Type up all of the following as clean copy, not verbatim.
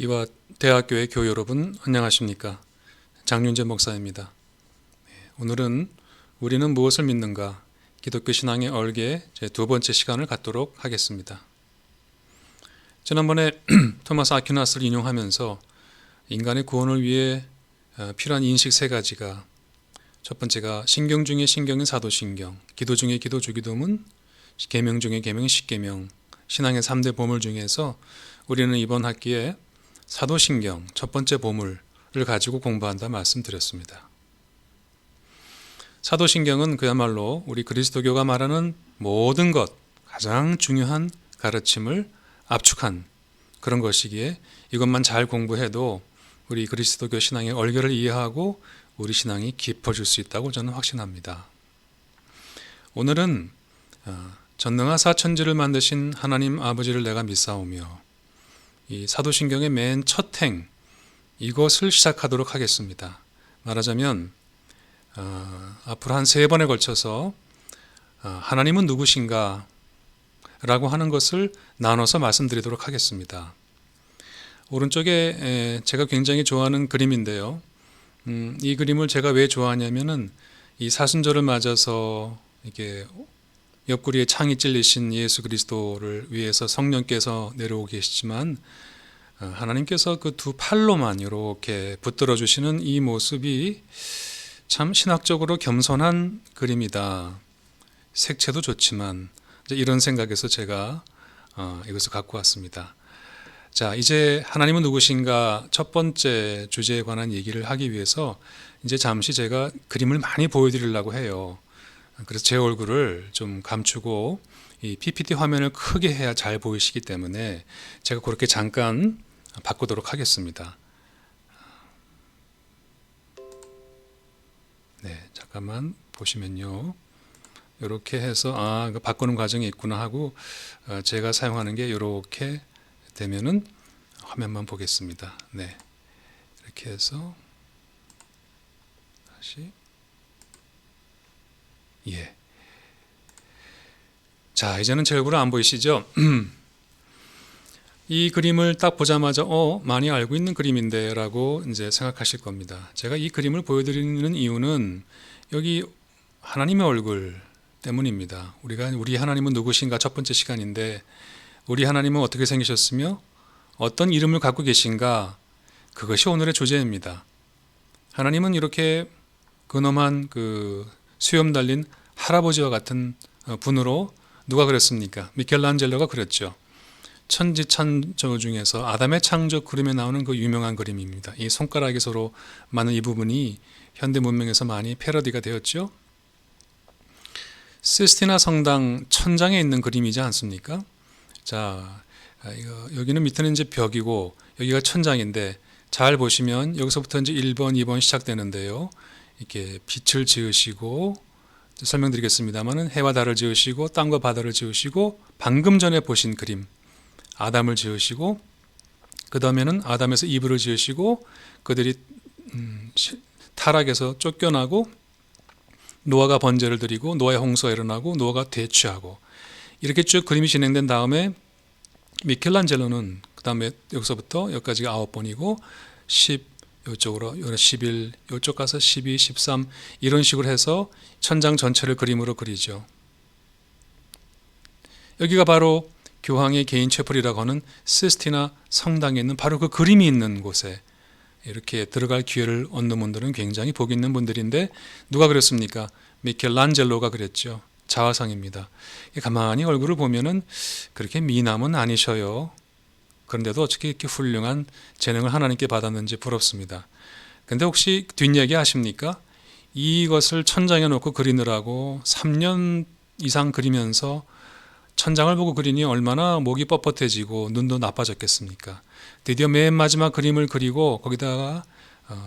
이와 대학교의 교회 여러분 안녕하십니까? 장윤재 목사입니다. 오늘은 우리는 무엇을 믿는가? 기독교 신앙의 얼개 제 두 번째 시간을 갖도록 하겠습니다. 지난번에 토마스 아퀴나스를 인용하면서 인간의 구원을 위해 필요한 인식 세 가지가, 첫 번째가 신경 중에 신경인 사도신경, 기도 중에 기도 주기도문, 계명 중에 계명 십계명, 신앙의 3대 보물 중에서 우리는 이번 학기에 사도신경 첫 번째 보물을 가지고 공부한다 말씀드렸습니다. 사도신경은 그야말로 우리 그리스도교가 말하는 모든 것, 가장 중요한 가르침을 압축한 그런 것이기에 이것만 잘 공부해도 우리 그리스도교 신앙의 얼개를 이해하고 우리 신앙이 깊어질 수 있다고 저는 확신합니다. 오늘은 전능하사 천지를 만드신 하나님 아버지를 내가 믿사오며, 이 사도신경의 맨 첫 행, 이것을 시작하도록 하겠습니다. 말하자면 앞으로 한 3번에 걸쳐서 하나님은 누구신가 라고 하는 것을 나눠서 말씀드리도록 하겠습니다. 오른쪽에 제가 굉장히 좋아하는 그림인데요. 이 그림을 제가 왜 좋아하냐면은 이 사순절을 맞아서 이게 옆구리에 창이 찔리신 예수 그리스도를 위해서 성령께서 내려오고 계시지만 하나님께서 그 두 팔로만 이렇게 붙들어 주시는 이 모습이 참 신학적으로 겸손한 그림이다. 색채도 좋지만 이런 생각에서 제가 이것을 갖고 왔습니다. 자, 이제 하나님은 누구신가 첫 번째 주제에 관한 얘기를 하기 위해서 이제 잠시 제가 그림을 많이 보여드리려고 해요. 그래서 제 얼굴을 좀 감추고 이 PPT 화면을 크게 해야 잘 보이시기 때문에 제가 그렇게 잠깐 바꾸도록 하겠습니다. 네, 잠깐만 보시면요. 이렇게 해서 바꾸는 과정이 있구나 하고 제가 사용하는 게 이렇게 되면은 화면만 보겠습니다. 네, 이렇게 해서 다시 자, 이제는 제 얼굴 안 보이시죠? 이 그림을 딱 보자마자 많이 알고 있는 그림인데 라고 이제 생각하실 겁니다. 제가 이 그림을 보여드리는 이유는 여기 하나님의 얼굴 때문입니다. 우리 하나님은 누구신가 첫 번째 시간인데, 우리 하나님은 어떻게 생기셨으며 어떤 이름을 갖고 계신가, 그것이 오늘의 주제입니다. 하나님은 이렇게 근엄한 그 수염 달린 할아버지와 같은 분으로, 누가 그랬습니까? 미켈란젤로가 그렸죠. 천지 창조 중에서 아담의 창조 그림에 나오는 그 유명한 그림입니다. 이 손가락이 서로 맞는 이 부분이 현대 문명에서 많이 패러디가 되었죠. 시스티나 성당 천장에 있는 그림이지 않습니까? 자, 여기는 밑에는 이제 벽이고 여기가 천장인데, 잘 보시면 여기서부터 이제 1번, 2번 시작되는데요. 이렇게 빛을 지으시고, 설명드리겠습니다만은 해와 달을 지으시고 땅과 바다를 지으시고, 방금 전에 보신 그림 아담을 지으시고, 그 다음에는 아담에서 이브를 지으시고, 그들이 타락에서 쫓겨나고 노아가 번제를 드리고 노아의 홍수가 일어나고 노아가 대취하고, 이렇게 쭉 그림이 진행된 다음에 미켈란젤로는 그 다음에 여기서부터 여기까지가 9번이고 10, 이쪽으로 11, 이쪽 가서 12, 13 이런 식으로 해서 천장 전체를 그림으로 그리죠. 여기가 바로 교황의 개인 채플이라고 하는 시스티나 성당에 있는 바로 그 그림이 있는 곳에 이렇게 들어갈 기회를 얻는 분들은 굉장히 복 있는 분들인데, 누가 그랬습니까? 미켈란젤로가 그랬죠. 자화상입니다. 가만히 얼굴을 보면은 그렇게 미남은 아니셔요. 그런데도 어떻게 이렇게 훌륭한 재능을 하나님께 받았는지 부럽습니다. 근데 혹시 뒷얘기 아십니까? 이것을 천장에 놓고 그리느라고 3년 이상 그리면서 천장을 보고 그리니 얼마나 목이 뻣뻣해지고 눈도 나빠졌겠습니까? 드디어 맨 마지막 그림을 그리고 거기다가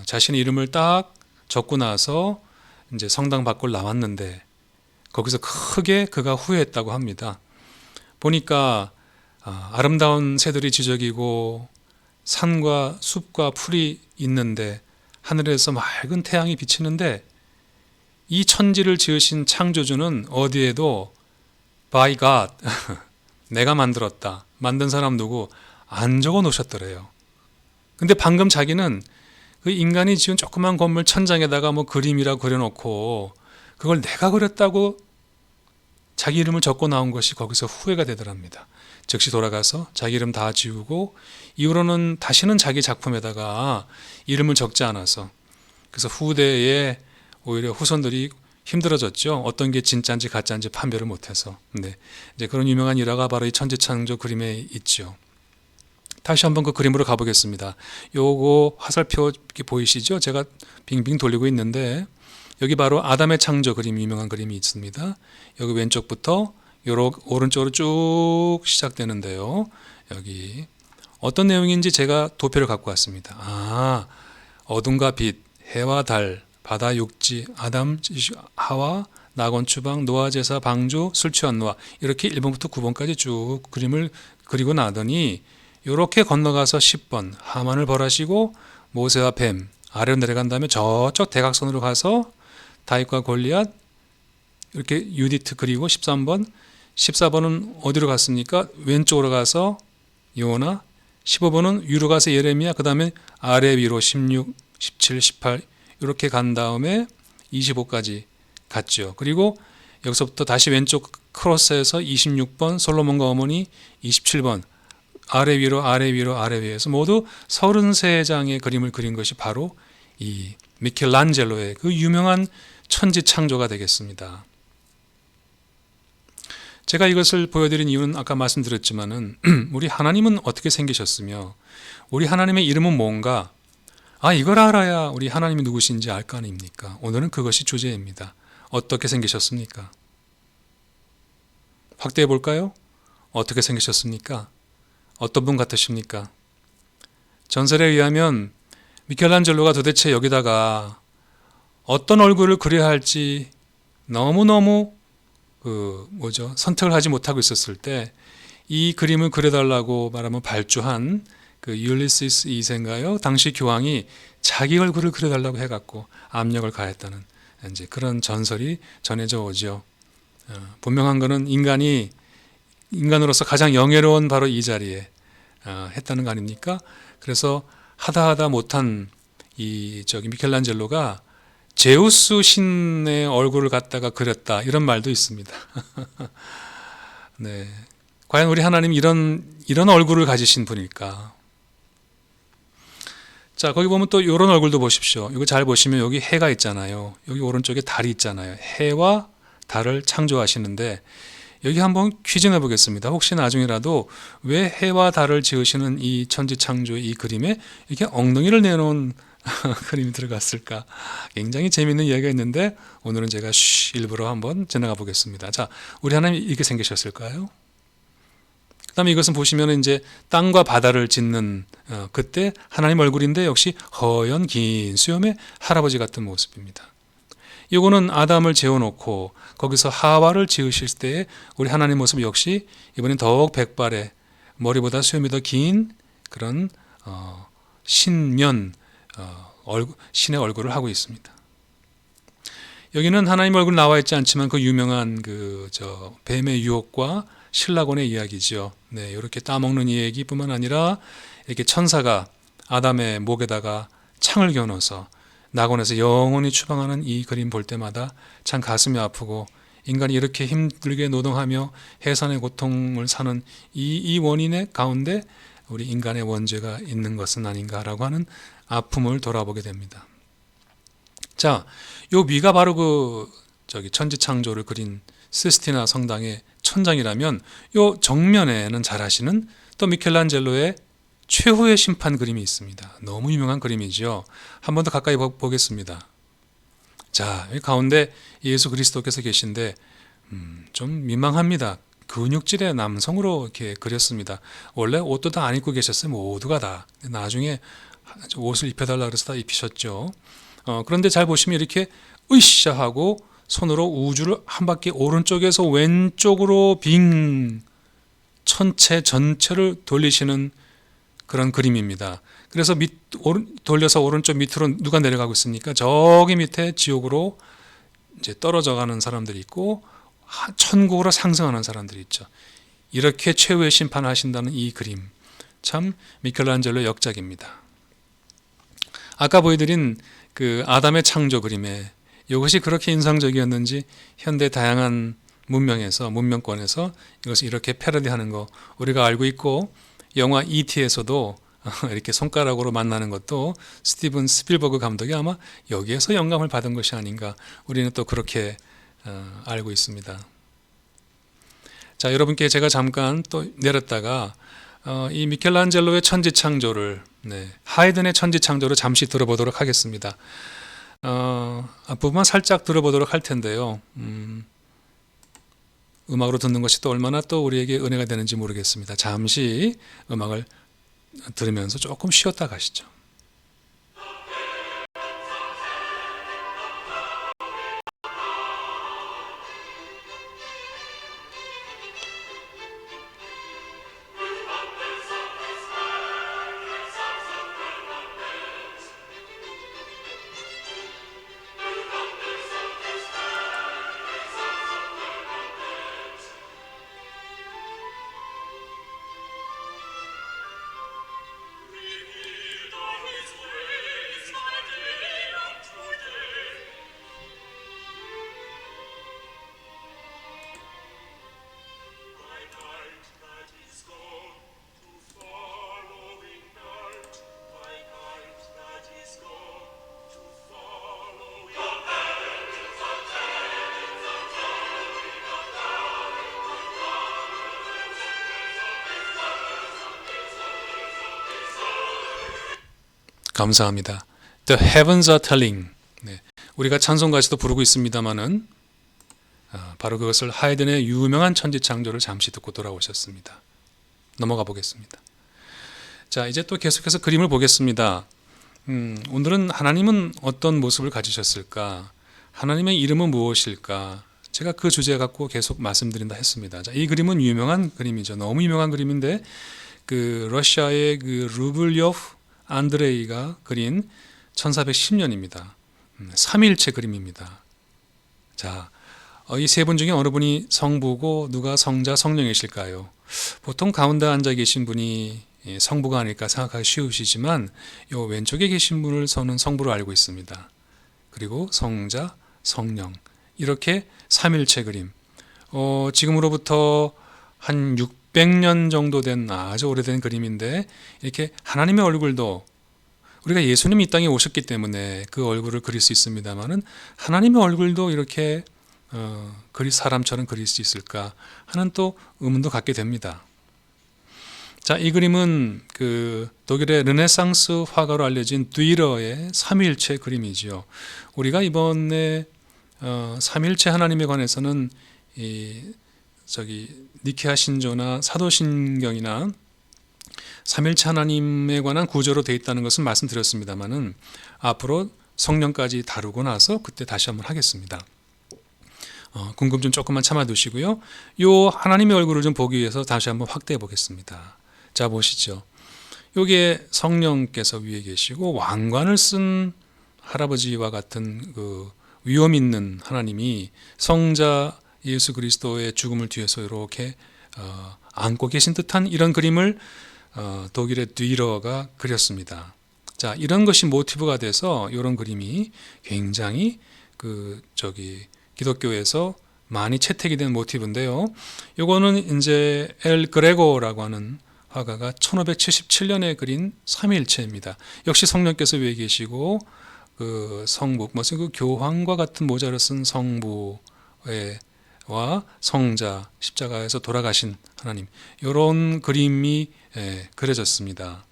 자신의 이름을 딱 적고 나서 이제 성당 밖을 나왔는데, 거기서 크게 그가 후회했다고 합니다. 보니까 아름다운 새들이 지저귀고 산과 숲과 풀이 있는데, 하늘에서 맑은 태양이 비치는데, 이 천지를 지으신 창조주는 어디에도 by God 내가 만들었다, 만든 사람 누구 안 적어 놓으셨더래요. 근데 방금 자기는 그 인간이 지은 조그만 건물 천장에다가 뭐 그림이라 그려놓고 그걸 내가 그렸다고 자기 이름을 적고 나온 것이 거기서 후회가 되더랍니다. 즉시 돌아가서 자기 이름 다 지우고 이후로는 다시는 자기 작품에다가 이름을 적지 않아서, 그래서 후대에 오히려 후손들이 힘들어졌죠. 어떤 게 진짜인지 가짜인지 판별을 못해서. 네, 이제 그런 유명한 일화가 바로 이 천지창조 그림에 있죠. 다시 한번 그 그림으로 가보겠습니다. 요거 화살표 이렇게 보이시죠? 제가 빙빙 돌리고 있는데 여기 바로 아담의 창조 그림, 유명한 그림이 있습니다. 여기 왼쪽부터 요렇게 오른쪽으로 쭉 시작되는데요. 여기 어떤 내용인지 제가 도표를 갖고 왔습니다. 어둠과 빛, 해와 달, 바다 육지, 아담, 하와, 낙원 추방, 노아 제사, 방주, 술 취한 노아, 이렇게 1번부터 9번까지 쭉 그림을 그리고 나더니 이렇게 건너가서 10번 하만을 벌하시고 모세와 뱀 아래로 내려간 다음에 저쪽 대각선으로 가서 다윗과 골리앗, 이렇게 유디트 그리고 13번 14번은 어디로 갔습니까? 왼쪽으로 가서 요나, 15번은 위로 가서 예레미야, 그 다음에 아래 위로 16, 17, 18 이렇게 간 다음에 25까지 갔죠. 그리고 여기서부터 다시 왼쪽 크로스해서 26번 솔로몬과 어머니, 27번 아래 위로 아래 위로 아래 위에서 모두 33장의 그림을 그린 것이 바로 이 미켈란젤로의 그 유명한 천지창조가 되겠습니다. 제가 이것을 보여드린 이유는 아까 말씀드렸지만은 우리 하나님은 어떻게 생기셨으며 우리 하나님의 이름은 뭔가, 이걸 알아야 우리 하나님이 누구신지 알 거 아닙니까? 오늘은 그것이 주제입니다. 어떻게 생기셨습니까? 확대해 볼까요? 어떻게 생기셨습니까? 어떤 분 같으십니까? 전설에 의하면 미켈란젤로가 도대체 여기다가 어떤 얼굴을 그려야 할지 너무너무 선택을 하지 못하고 있었을 때 이 그림을 그려달라고 말하면 발주한 그 율리시스 2세인가요? 당시 교황이 자기 얼굴을 그려달라고 해갖고 압력을 가했다는 이제 그런 전설이 전해져 오죠. 분명한 것은 인간으로서 가장 영예로운 바로 이 자리에 했다는 거 아닙니까? 그래서 하다 못한 미켈란젤로가 제우스 신의 얼굴을 갖다가 그렸다, 이런 말도 있습니다. 네, 과연 우리 하나님 이런 얼굴을 가지신 분일까? 자, 거기 보면 또 이런 얼굴도 보십시오. 이거 잘 보시면 여기 해가 있잖아요. 여기 오른쪽에 달이 있잖아요. 해와 달을 창조하시는데 여기 한번 퀴즈 내보겠습니다. 혹시 나중에라도 왜 해와 달을 지으시는 이 천지창조의 이 그림에 이렇게 엉덩이를 내놓은 그림이 들어갔을까? 굉장히 재미있는 이야기가 있는데 오늘은 제가 일부러 한번 지나가 보겠습니다. 자, 우리 하나님 이렇게 생기셨을까요? 그 다음에 이것은 보시면 이제 땅과 바다를 짓는 그때 하나님 얼굴인데 역시 허연 긴 수염의 할아버지 같은 모습입니다. 이거는 아담을 재워놓고 거기서 하와를 지으실 때의 우리 하나님 모습 역시 이번엔 더욱 백발에 머리보다 수염이 더 긴 그런 신의 얼굴을 하고 있습니다. 여기는 하나님 얼굴 나와 있지 않지만 그 유명한 뱀의 유혹과 신라곤의 이야기죠. 네, 이렇게 따먹는 이야기뿐만 아니라 이렇게 천사가 아담의 목에다가 창을 겨누어서 낙원에서 영원히 추방하는 이 그림 볼 때마다 참 가슴이 아프고, 인간이 이렇게 힘들게 노동하며 해산의 고통을 사는 이 원인의 가운데 우리 인간의 원죄가 있는 것은 아닌가라고 하는 아픔을 돌아보게 됩니다. 자, 요 위가 바로 천지창조를 그린 시스티나 성당의 천장이라면 요 정면에는 잘 아시는 또 미켈란젤로의 최후의 심판 그림이 있습니다. 너무 유명한 그림이죠. 한 번 더 가까이 보겠습니다. 자, 여기 가운데 예수 그리스도께서 계신데 좀 민망합니다. 근육질의 남성으로 이렇게 그렸습니다. 원래 옷도 다 안 입고 계셨어요. 모두가 다. 나중에 옷을 입혀달라 그래서 다 입히셨죠. 그런데 잘 보시면 이렇게 으쌰 하고 손으로 우주를 한 바퀴 오른쪽에서 왼쪽으로 빙 천체 전체를 돌리시는 그런 그림입니다. 그래서 돌려서 오른쪽 밑으로 누가 내려가고 있습니까? 저기 밑에 지옥으로 이제 떨어져 가는 사람들이 있고 천국으로 상승하는 사람들이 있죠. 이렇게 최후의 심판을 하신다는 이 그림, 참 미켈란젤로의 역작입니다. 아까 보여드린 그 아담의 창조 그림에 이것이 그렇게 인상적이었는지 현대 다양한 문명권에서 이것을 이렇게 패러디하는 거 우리가 알고 있고, 영화 E.T.에서도 이렇게 손가락으로 만나는 것도 스티븐 스필버그 감독이 아마 여기에서 영감을 받은 것이 아닌가, 우리는 또 그렇게 알고 있습니다. 자, 여러분께 제가 잠깐 또 내렸다가 이 미켈란젤로의 천지창조를, 하이든의 천지창조를 잠시 들어보도록 하겠습니다. 앞부분만 살짝 들어보도록 할 텐데요. 음악으로 듣는 것이 또 얼마나 또 우리에게 은혜가 되는지 모르겠습니다. 잠시 음악을 들으면서 조금 쉬었다 가시죠. 감사합니다. The heavens are telling. 우리가 찬송가에서도 부르고 있습니다만은 바로 그것을 하이든의 유명한 천지창조를 잠시 듣고 돌아오셨습니다. 넘어가 보겠습니다. 자, 이제 또 계속해서 그림을 보겠습니다. 오늘은 하나님은 어떤 모습을 가지셨을까? 하나님의 이름은 무엇일까? 제가 그 주제 갖고 계속 말씀드린다 했습니다. 자, 이 그림은 유명한 그림이죠. 너무 유명한 그림인데 그 러시아의 그 루블요프 안드레이가 그린 1410년입니다. 삼위일체 그림입니다. 자, 이 세 분 중에 어느 분이 성부고 누가 성자 성령이실까요? 보통 가운데 앉아 계신 분이 성부가 아닐까 생각하기 쉬우시지만 이 왼쪽에 계신 분을 저는 성부로 알고 있습니다. 그리고 성자, 성령, 이렇게 삼위일체 그림. 지금으로부터 한 600년 정도 된 아주 오래된 그림인데, 이렇게 하나님의 얼굴도, 우리가 예수님이 이 땅에 오셨기 때문에 그 얼굴을 그릴 수 있습니다만은 하나님의 얼굴도 이렇게 사람처럼 그릴 수 있을까 하는 또 의문도 갖게 됩니다. 자, 이 그림은 그 독일의 르네상스 화가로 알려진 듀이러의 삼위일체 그림이지요. 우리가 이번에 삼위일체 하나님에 관해서는 니케아 신조나 사도신경이나 삼위일체 하나님에 관한 구조로 되어 있다는 것은 말씀드렸습니다만은 앞으로 성령까지 다루고 나서 그때 다시 한번 하겠습니다. 궁금증 조금만 참아두시고요. 요 하나님의 얼굴을 좀 보기 위해서 다시 한번 확대해 보겠습니다. 자, 보시죠. 여기에 성령께서 위에 계시고 왕관을 쓴 할아버지와 같은 그 위엄 있는 하나님이 성자 예수 그리스도의 죽음을 뒤에서 이렇게 안고 계신 듯한 이런 그림을 독일의 듀이러가 그렸습니다. 자, 이런 것이 모티브가 돼서 이런 그림이 굉장히 기독교에서 많이 채택이 된 모티브인데요. 이거는 이제 엘 그레고라고 하는 화가가 1577년에 그린 삼위일체입니다. 역시 성령께서 위에 계시고 그 성부, 무슨 그 교황과 같은 모자를 쓴 성부와 성자, 십자가에서 돌아가신 하나님, 이런 그림이 그려졌습니다.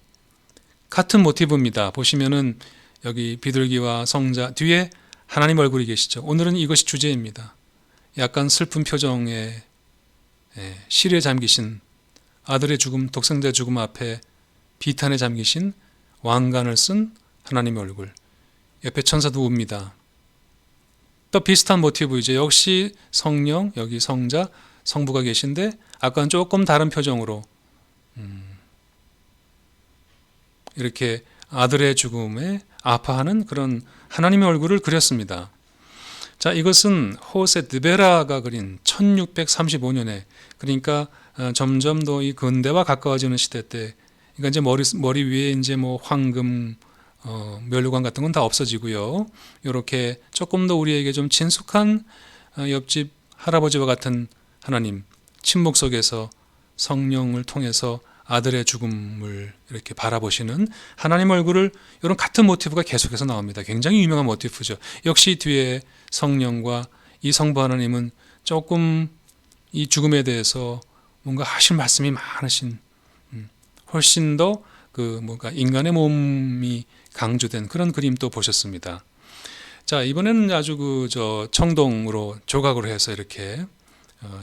같은 모티브입니다. 보시면은 여기 비둘기와 성자 뒤에 하나님 얼굴이 계시죠. 오늘은 이것이 주제입니다. 약간 슬픈 표정에 시리에 잠기신 아들의 죽음, 독생자의 죽음 앞에 비탄에 잠기신 왕관을 쓴 하나님의 얼굴, 옆에 천사도 웁니다. 또 비슷한 모티브이죠. 역시 성령, 여기 성자, 성부가 계신데 아까는 조금 다른 표정으로 이렇게 아들의 죽음에 아파하는 그런 하나님의 얼굴을 그렸습니다. 자, 이것은 호세 드베라가 그린 1635년에, 그러니까 점점 더 이 근대와 가까워지는 시대 때, 그러니까 이제 머리 위에 이제 뭐 황금 면류관 같은 건 다 없어지고요. 이렇게 조금 더 우리에게 좀 친숙한 옆집 할아버지와 같은 하나님, 침묵 속에서 성령을 통해서 아들의 죽음을 이렇게 바라보시는 하나님 얼굴을, 이런 같은 모티브가 계속해서 나옵니다. 굉장히 유명한 모티브죠. 역시 뒤에 성령과 이 성부 하나님은 조금 이 죽음에 대해서 뭔가 하실 말씀이 많으신, 훨씬 더 뭔가 인간의 몸이 강조된 그런 그림도 보셨습니다. 자, 이번에는 아주 청동으로 조각으로 해서 이렇게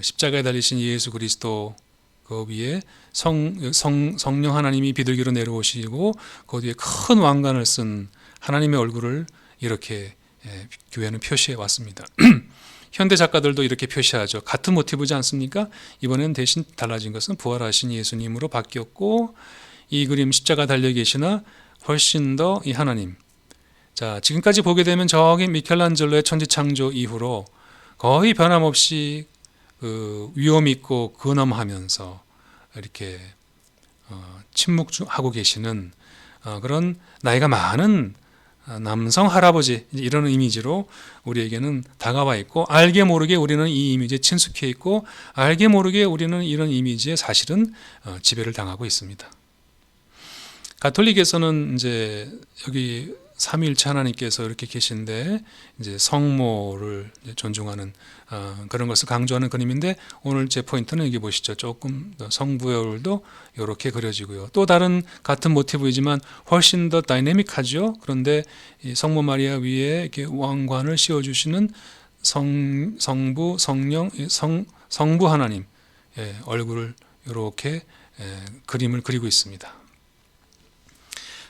십자가에 달리신 예수 그리스도 그 위에 성령 하나님이 비둘기로 내려오시고 그 뒤에 큰 왕관을 쓴 하나님의 얼굴을 이렇게 교회는 표시해 왔습니다. 현대 작가들도 이렇게 표시하죠. 같은 모티브지 않습니까? 이번엔 대신 달라진 것은 부활하신 예수님으로 바뀌었고, 이 그림 십자가 달려 계시나 훨씬 더 이 하나님. 자, 지금까지 보게 되면 저기 미켈란젤로의 천지창조 이후로 거의 변함없이 위험 있고 근엄하면서 이렇게 침묵하고 계시는 그런 나이가 많은 남성 할아버지, 이런 이미지로 우리에게는 다가와 있고, 알게 모르게 우리는 이 이미지에 친숙해 있고, 알게 모르게 우리는 이런 이미지에 사실은 지배를 당하고 있습니다. 가톨릭에서는 이제 여기 삼위일체 하나님께서 이렇게 계신데 이제 성모를 존중하는 그런 것을 강조하는 그림인데, 오늘 제 포인트는 여기 보시죠. 조금 성부의 얼굴도 이렇게 그려지고요. 또 다른 같은 모티브이지만 훨씬 더 다이내믹하죠. 그런데 이 성모 마리아 위에 이렇게 왕관을 씌워주시는 성부, 성령, 성부 하나님 얼굴을 이렇게 그림을 그리고 있습니다.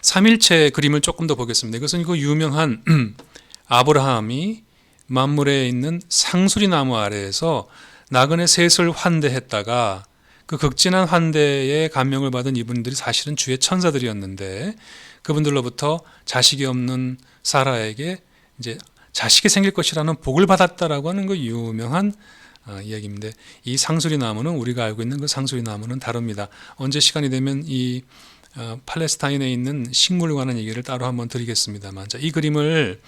삼일체 그림을 조금 더 보겠습니다. 이것은 그 유명한 아브라함이 만물에 있는 상수리 나무 아래에서 나그네 셋을 환대했다가 그 극진한 환대에 감명을 받은 이분들이 사실은 주의 천사들이었는데, 그분들로부터 자식이 없는 사라에게 이제 자식이 생길 것이라는 복을 받았다라고 하는 그 유명한 이야기인데, 이 상수리 나무는 우리가 알고 있는 그 상수리 나무는 다릅니다. 언제 시간이 되면 이 팔레스타인에 있는 식물에 관한 얘기를 따로 한번 드리겠습니다만, 자, 이 그림을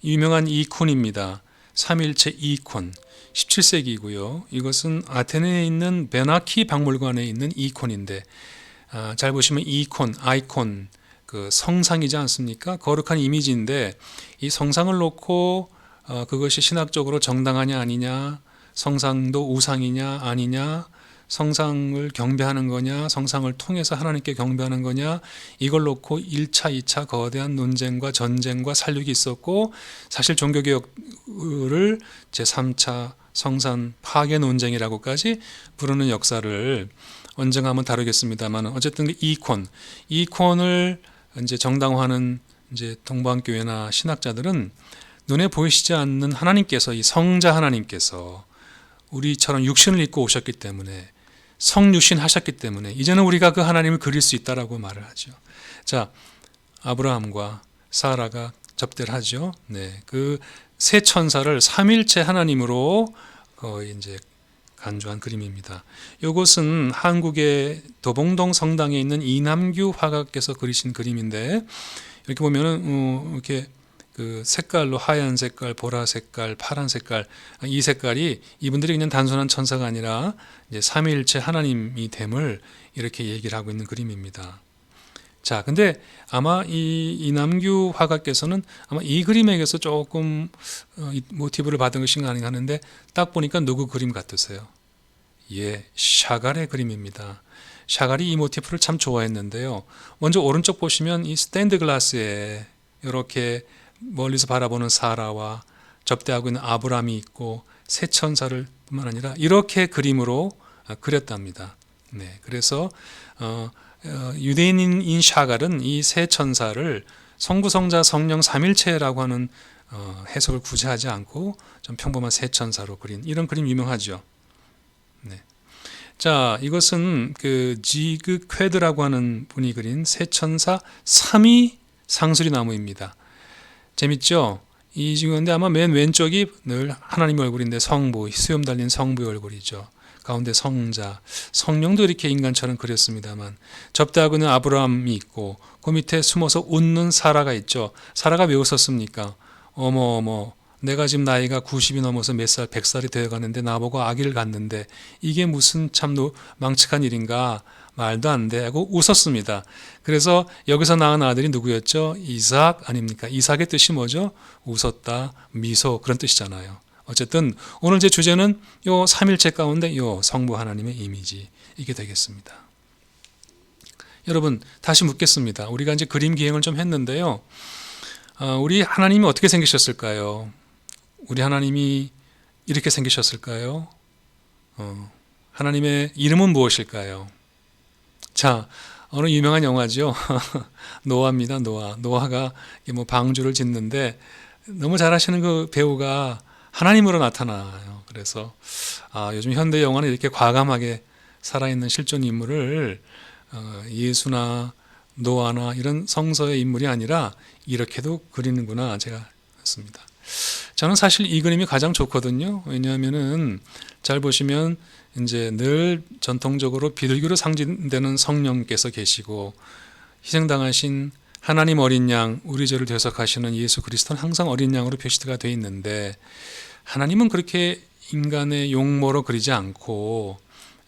유명한 이콘입니다. 삼일체 이콘, 17세기이고요. 이것은 아테네에 있는 베나키 박물관에 있는 이콘인데, 잘 보시면 이콘, 아이콘, 그 성상이지 않습니까? 거룩한 이미지인데, 이 성상을 놓고 그것이 신학적으로 정당하냐 아니냐, 성상도 우상이냐 아니냐, 성상을 경배하는 거냐, 성상을 통해서 하나님께 경배하는 거냐, 이걸 놓고 1차, 2차 거대한 논쟁과 전쟁과 살육이 있었고, 사실 종교개혁을 제3차 성산 파괴 논쟁이라고까지 부르는 역사를 언젠가 한번 다루겠습니다만, 어쨌든 그 이콘을 이제 정당화하는 이제 동방교회나 신학자들은 눈에 보이시지 않는 하나님께서, 이 성자 하나님께서 우리처럼 육신을 입고 오셨기 때문에, 성육신 하셨기 때문에 이제는 우리가 그 하나님을 그릴 수 있다라고 말을 하죠. 자, 아브라함과 사라가 접대를 하죠. 네, 그 세 천사를 삼일체 하나님으로 거의 이제 간주한 그림입니다. 이것은 한국의 도봉동 성당에 있는 이남규 화가께서 그리신 그림인데, 이렇게 보면은 이렇게 그 색깔로 하얀 색깔, 보라 색깔, 파란 색깔, 이 색깔이 이분들이 그냥 단순한 천사가 아니라 이제 삼위일체 하나님이 됨을 이렇게 얘기를 하고 있는 그림입니다. 자, 근데 아마 이 이남규 화가께서는 아마 이 그림에게서 조금 모티브를 받은 것인가 아닌가 하는데, 딱 보니까 누구 그림 같으세요? 예, 샤갈의 그림입니다. 샤갈이 이 모티프를 참 좋아했는데요. 먼저 오른쪽 보시면 이 스테인드 글라스에 이렇게 멀리서 바라보는 사라와 접대하고 있는 아브라함이 있고 세 천사를 뿐만 아니라 이렇게 그림으로 그렸답니다. 네, 그래서 유대인인 샤갈은 이 세 천사를 성부, 성자, 성령 삼일체라고 하는 해석을 굳이 하지 않고 좀 평범한 세 천사로 그린 이런 그림 유명하죠. 네. 자, 이것은 그 지그 쾌드라고 하는 분이 그린 세 천사 삼위 상수리 나무입니다. 재밌죠? 이 지금 근데 아마 맨 왼쪽이 늘 하나님의 얼굴인데, 성부, 수염 달린 성부의 얼굴이죠. 가운데 성자, 성령도 이렇게 인간처럼 그렸습니다만 접대하고 있는 아브라함이 있고 그 밑에 숨어서 웃는 사라가 있죠. 사라가 왜 웃었습니까? 어머 내가 지금 나이가 90이 넘어서 몇 살, 100살이 되어가는데 나보고 아기를 갖는데 이게 무슨 참 망측한 일인가, 말도 안 돼 하고 웃었습니다. 그래서 여기서 낳은 아들이 누구였죠? 이삭 아닙니까? 이삭의 뜻이 뭐죠? 웃었다, 미소, 그런 뜻이잖아요. 어쨌든 오늘 제 주제는 요 삼일체 가운데 요 성부 하나님의 이미지, 이게 되겠습니다. 여러분 다시 묻겠습니다. 우리가 이제 그림 기행을 좀 했는데요. 우리 하나님이 어떻게 생기셨을까요? 우리 하나님이 이렇게 생기셨을까요? 하나님의 이름은 무엇일까요? 자, 어느 유명한 영화죠. 노아입니다. 노아가 뭐 방주를 짓는데 너무 잘하시는 그 배우가 하나님으로 나타나요. 그래서 요즘 현대 영화는 이렇게 과감하게 살아있는 실존 인물을 예수나 노아나 이런 성서의 인물이 아니라 이렇게도 그리는구나 제가 했습니다. 저는 사실 이 그림이 가장 좋거든요. 왜냐하면은 잘 보시면 이제 늘 전통적으로 비둘기로 상징되는 성령께서 계시고 희생당하신 하나님 어린 양, 우리 죄를 대속하시는 예수 그리스도는 항상 어린 양으로 표시가 되어 있는데 하나님은 그렇게 인간의 용모로 그리지 않고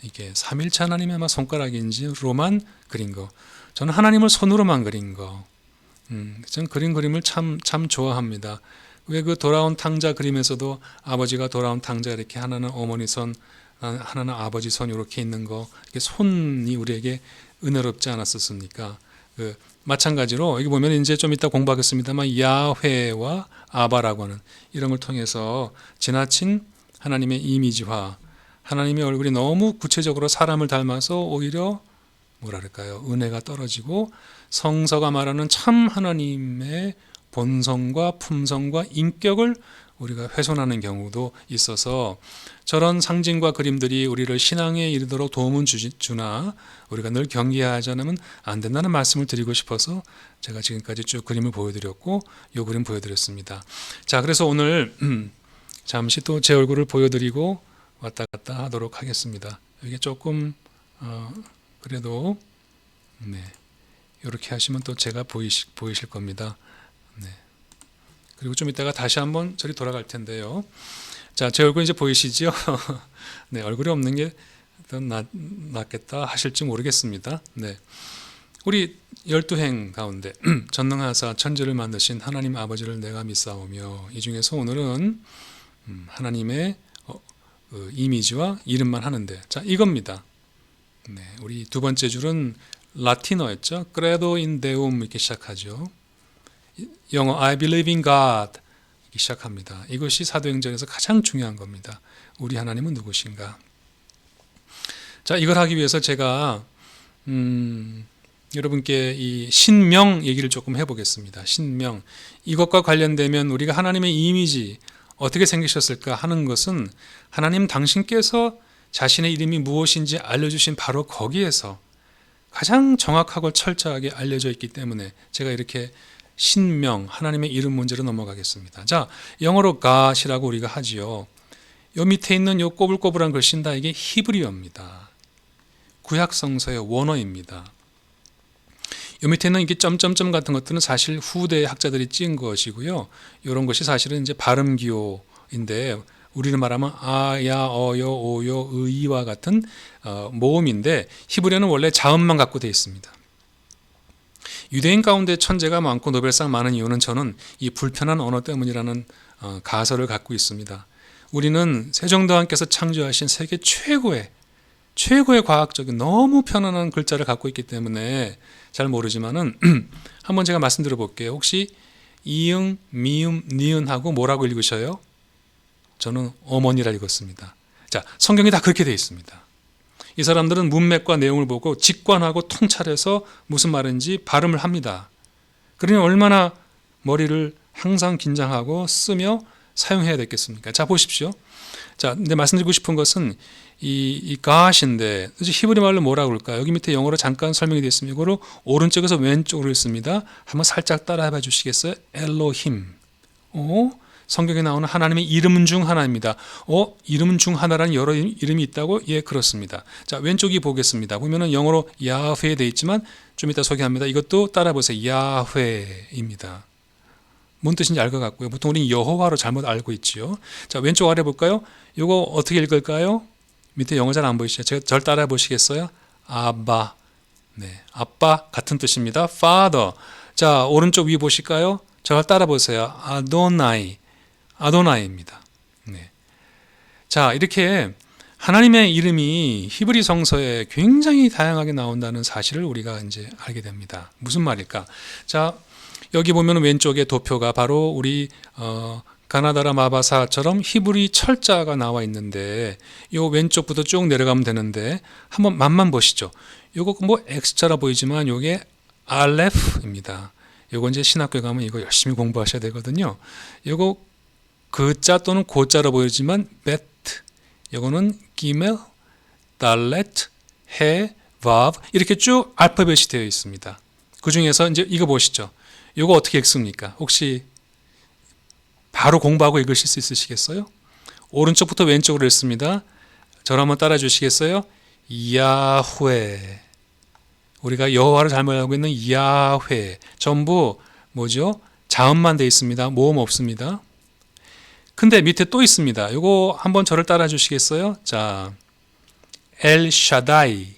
이게 삼일체 하나님의 아마 손가락인지로만 그린 거. 저는 하나님을 손으로만 그린 거. 저는 그린 그림을 참 좋아합니다. 왜 그 돌아온 탕자 그림에서도 아버지가 돌아온 탕자 이렇게 하나는 어머니 손, 하나는 아버지 손 이렇게 있는 거, 이게 손이 우리에게 은혜롭지 않았었습니까? 마찬가지로 여기 보면 이제 좀 이따 공부하겠습니다만 야훼와 아바라고 하는 이런 걸 통해서 지나친 하나님의 이미지화, 하나님의 얼굴이 너무 구체적으로 사람을 닮아서 오히려 뭐랄까요, 은혜가 떨어지고 성서가 말하는 참 하나님의 본성과 품성과 인격을 우리가 훼손하는 경우도 있어서 저런 상징과 그림들이 우리를 신앙에 이르도록 도움은 주나 우리가 늘 경계하지 않으면 안 된다는 말씀을 드리고 싶어서 제가 지금까지 쭉 그림을 보여드렸고 이 그림 보여드렸습니다. 자, 그래서 오늘 잠시 또 제 얼굴을 보여드리고 왔다 갔다 하도록 하겠습니다. 이게 조금 그래도 이렇게 하시면 또 제가 보이실 겁니다. 네. 그리고 좀 이따가 다시 한번 저리 돌아갈 텐데요. 자, 제 얼굴 이제 보이시죠? 네, 얼굴이 없는 게 더 낫겠다 하실지 모르겠습니다. 네. 우리 12행 가운데 전능하사 천지를 만드신 하나님 아버지를 내가 믿사오며, 이 중에서 오늘은 하나님의 이미지와 이름만 하는데, 자, 이겁니다. 네, 우리 두 번째 줄은 라틴어였죠. Credo in Deum 이렇게 시작하죠. 영어 I believe in God 이렇게 시작합니다. 이것이 사도행전에서 가장 중요한 겁니다. 우리 하나님은 누구신가? 자, 이걸 하기 위해서 제가 여러분께 이 신명 얘기를 조금 해보겠습니다. 신명, 이것과 관련되면 우리가 하나님의 이미지 어떻게 생기셨을까 하는 것은 하나님 당신께서 자신의 이름이 무엇인지 알려주신 바로 거기에서 가장 정확하고 철저하게 알려져 있기 때문에 제가 이렇게 신명, 하나님의 이름 문제로 넘어가겠습니다. 자, 영어로 God이라고 우리가 하지요. 요 밑에 있는 요 꼬불꼬불한 글씨는 다 이게 히브리어입니다. 구약 성서의 원어입니다. 요 밑에 있는 이게 점점점 같은 것들은 사실 후대 학자들이 찍은 것이고요. 이런 것이 사실은 이제 발음 기호인데 우리는 말하면 아야, 어요, 오요, 의와 같은 모음인데 히브리어는 원래 자음만 갖고 되어 있습니다. 유대인 가운데 천재가 많고 노벨상 많은 이유는 저는 이 불편한 언어 때문이라는 가설을 갖고 있습니다. 우리는 세종대왕께서 창조하신 세계 최고의 과학적인 너무 편안한 글자를 갖고 있기 때문에 잘 모르지만은 한번 제가 말씀드려 볼게요. 혹시 이응, 미음, 니은하고 뭐라고 읽으셔요? 저는 어머니라 읽었습니다. 자, 성경이 다 그렇게 되어 있습니다. 이 사람들은 문맥과 내용을 보고 직관하고 통찰해서 무슨 말인지 발음을 합니다. 그러니 얼마나 머리를 항상 긴장하고 쓰며 사용해야 되겠습니까? 자, 보십시오. 자, 근데 말씀드리고 싶은 것은 이 God인데 히브리 말로 뭐라고 그럴까요? 여기 밑에 영어로 잠깐 설명이 되어 있습니다. 이거를 오른쪽에서 왼쪽으로 읽습니다. 한번 살짝 따라해 봐 주시겠어요? 엘로힘. 성경에 나오는 하나님의 이름 중 하나입니다. 이름 중 하나라는 여러 이름이 있다고? 예, 그렇습니다. 자, 왼쪽이 보겠습니다. 보면은 영어로 야훼 되어 있지만 좀 이따 소개합니다. 이것도 따라 보세요. 야훼입니다. 뭔 뜻인지 알 것 같고요. 보통 우리는 여호와로 잘못 알고 있지요. 자, 왼쪽 아래 볼까요? 이거 어떻게 읽을까요? 밑에 영어 잘 안 보이시죠? 절 따라 보시겠어요? 아바. 네, 아빠 같은 뜻입니다. Father. 자, 오른쪽 위 보실까요? 저를 따라 보세요. 아도나이. 아도나이입니다. 네. 자, 이렇게 하나님의 이름이 히브리 성서에 굉장히 다양하게 나온다는 사실을 우리가 이제 알게 됩니다. 무슨 말일까? 자, 여기 보면 왼쪽에 도표가 바로 우리 가나다라 마바사처럼 히브리 철자가 나와 있는데 요 왼쪽부터 쭉 내려가면 되는데 한번 맛만 보시죠. 요거 뭐 X자라 보이지만 요게 알레프입니다. 요거 이제 신학교에 가면 이거 열심히 공부하셔야 되거든요. 요거 그자 또는 고자로 보이지만 베트. 요거는 기멜, 달렛, 해, 바브 이렇게 쭉 알파벳이 되어 있습니다. 그 중에서 이제 이거 보시죠. 요거 어떻게 읽습니까? 혹시 바로 공부하고 읽으실 수 있으시겠어요? 오른쪽부터 왼쪽으로 읽습니다. 저를 한번 따라 주시겠어요? 야훼. 우리가 여호와를 잘못 알고 있는 야훼. 전부 뭐죠? 자음만 되어 있습니다. 모음 없습니다. 근데 밑에 또 있습니다. 요거 한번 저를 따라 주시겠어요? 자, 엘샤다이.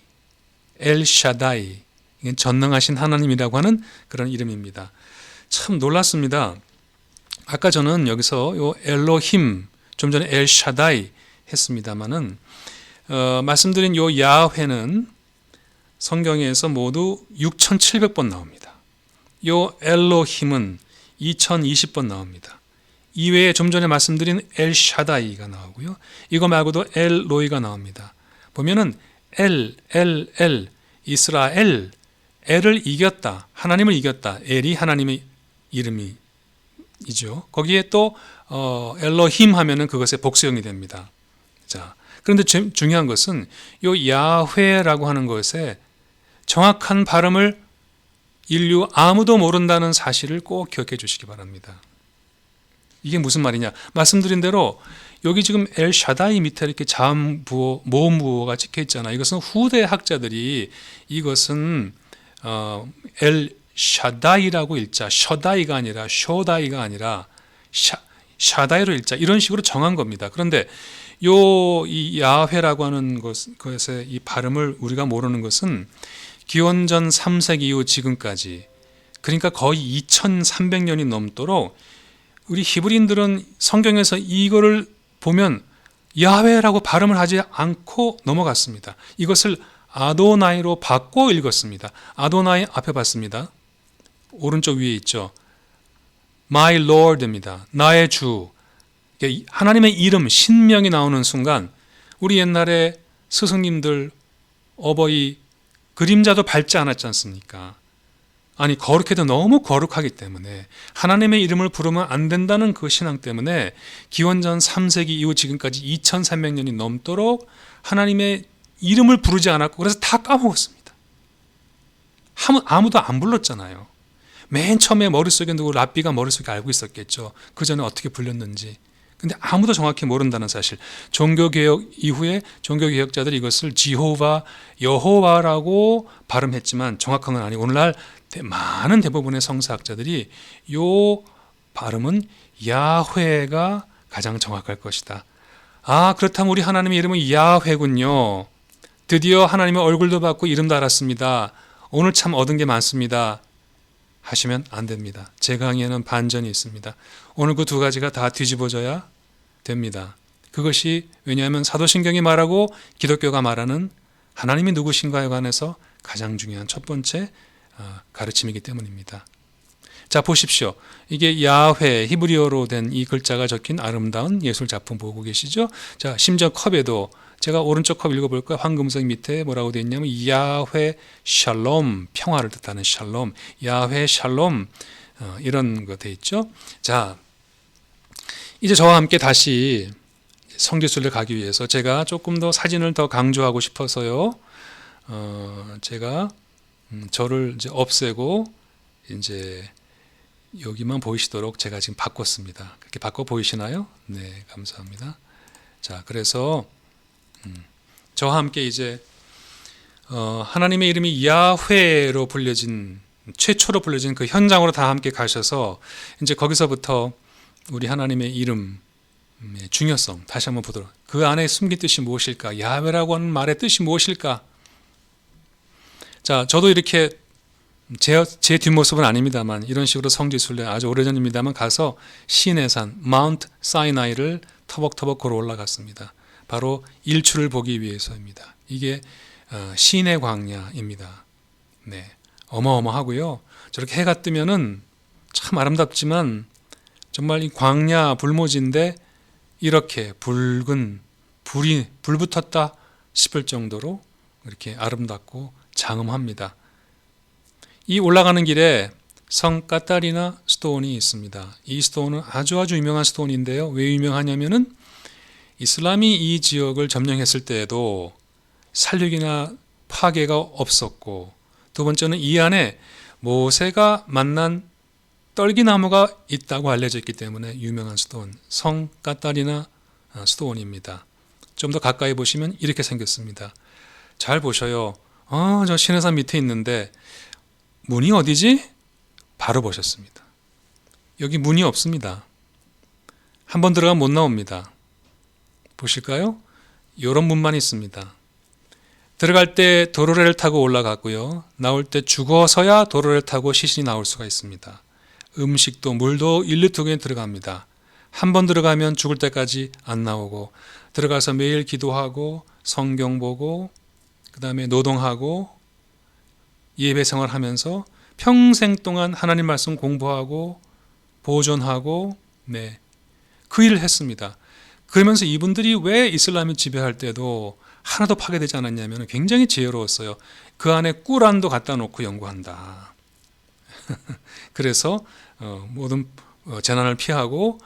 엘샤다이. 이건 전능하신 하나님이라고 하는 그런 이름입니다. 참 놀랐습니다. 아까 저는 여기서 요 엘로힘, 좀 전에 엘샤다이 했습니다만은 말씀드린 요 야훼는 성경에서 모두 6,700번 나옵니다. 요 엘로힘은 2,020번 나옵니다. 이외에 좀 전에 말씀드린 엘샤다이가 나오고요. 이거 말고도 엘로이가 나옵니다. 보면은 엘, 이스라엘, 엘을 이겼다. 하나님을 이겼다. 엘이 하나님의 이름이죠. 거기에 또 엘로힘 하면은 그것의 복수형이 됩니다. 자, 그런데 중요한 것은 요 야훼라고 하는 것에 정확한 발음을 인류 아무도 모른다는 사실을 꼭 기억해 주시기 바랍니다. 이게 무슨 말이냐? 말씀드린 대로 여기 지금 엘샤다이 밑에 이렇게 자음 부호, 모음 부호가 찍혀 있잖아요. 이것은 후대 학자들이 이것은 엘샤다이라고 읽자, 셔다이가 아니라 쇼다이가 아니라 샤다이로 읽자 이런 식으로 정한 겁니다. 그런데 이 야훼라고 하는 것의 이 발음을 우리가 모르는 것은 기원전 3세기 이후 지금까지 그러니까 거의 2300년이 넘도록 우리 히브리인들은 성경에서 이거를 보면 야훼라고 발음을 하지 않고 넘어갔습니다. 이것을 아도나이로 바꿔 읽었습니다. 아도나이 앞에 봤습니다. 오른쪽 위에 있죠. My Lord입니다. 나의 주. 하나님의 이름, 신명이 나오는 순간 우리 옛날에 스승님들 어버이 그림자도 밟지 않았지 않습니까? 아니 거룩해도 너무 거룩하기 때문에 하나님의 이름을 부르면 안 된다는 그 신앙 때문에 기원전 3세기 이후 지금까지 2300년이 넘도록 하나님의 이름을 부르지 않았고 그래서 다 까먹었습니다. 아무도 안 불렀잖아요. 맨 처음에 머릿속에 누구 랍비가 머릿속에 알고 있었겠죠. 그 전에 어떻게 불렸는지. 근데 아무도 정확히 모른다는 사실. 종교개혁 이후에 종교개혁자들이 이것을 지호바, 여호와라고 발음했지만 정확한 건 아니고 오늘날 많은 대부분의 성서학자들이 요 발음은 야훼가 가장 정확할 것이다. 그렇다면 우리 하나님의 이름은 야훼군요. 드디어 하나님의 얼굴도 받고 이름도 알았습니다. 오늘 참 얻은 게 많습니다. 하시면 안 됩니다. 제 강의에는 반전이 있습니다. 오늘 그 두 가지가 다 뒤집어져야 됩니다. 그것이 왜냐하면 사도신경이 말하고 기독교가 말하는 하나님이 누구신가에 관해서 가장 중요한 첫 번째 가르침이기 때문입니다. 자, 보십시오. 이게 야훼 히브리어로 된 이 글자가 적힌 아름다운 예술 작품 보고 계시죠? 자, 심지어 컵에도 제가 오른쪽 컵 읽어볼까요? 황금색 밑에 뭐라고 되어 있냐면 야훼 샬롬, 평화를 뜻하는 샬롬, 야훼 샬롬 이런 거 되어 있죠. 자, 이제 저와 함께 다시 성지순례 가기 위해서 제가 조금 더 사진을 더 강조하고 싶어서요. 제가 저를 이제 없애고 이제 여기만 보이시도록 제가 지금 바꿨습니다. 그렇게 바꿔 보이시나요? 네, 감사합니다. 자, 그래서 저와 함께 이제 하나님의 이름이 야훼로 불려진, 최초로 불려진 그 현장으로 다 함께 가셔서 이제 거기서부터 우리 하나님의 이름의 중요성 다시 한번 보도록, 그 안에 숨긴 뜻이 무엇일까? 야훼라고 하는 말의 뜻이 무엇일까? 자, 저도 이렇게 제 뒷모습은 아닙니다만 이런 식으로 성지순례 아주 오래전입니다만 가서 시내산 마운트 사이나이를 터벅터벅 걸어 올라갔습니다. 바로 일출을 보기 위해서입니다. 이게 시내 광야입니다. 네, 어마어마하고요. 저렇게 해가 뜨면은 참 아름답지만 정말 이 광야 불모지인데 이렇게 붉은 불 붙었다 싶을 정도로 이렇게 아름답고 장엄합니다. 이 올라가는 길에 성 까타리나 스톤이 있습니다. 이 스톤은 아주 유명한 스톤인데요. 왜 유명하냐면은 이슬람이 이 지역을 점령했을 때에도 살육이나 파괴가 없었고, 두 번째는 이 안에 모세가 만난 떨기나무가 있다고 알려져 있기 때문에 유명한 스톤, 성 까타리나 스톤입니다. 좀 더 가까이 보시면 이렇게 생겼습니다. 잘 보셔요. 저 시내산 밑에 있는데 문이 어디지? 바로 보셨습니다. 여기 문이 없습니다. 한번 들어가면 못 나옵니다. 보실까요? 이런 문만 있습니다. 들어갈 때 도로래를 타고 올라갔고요. 나올 때 죽어서야 도로래를 타고 시신이 나올 수가 있습니다. 음식도 물도 1리터에 들어갑니다. 한 번 들어가면 죽을 때까지 안 나오고, 들어가서 매일 기도하고 성경 보고 그 다음에 노동하고 예배 생활하면서 평생 동안 하나님 말씀 공부하고 보존하고, 네, 그 일을 했습니다. 그러면서 이분들이 왜 이슬람이 지배할 때도 하나도 파괴되지 않았냐면 굉장히 지혜로웠어요. 그 안에 꾸란도 갖다 놓고 연구한다. 그래서 모든 재난을 피하고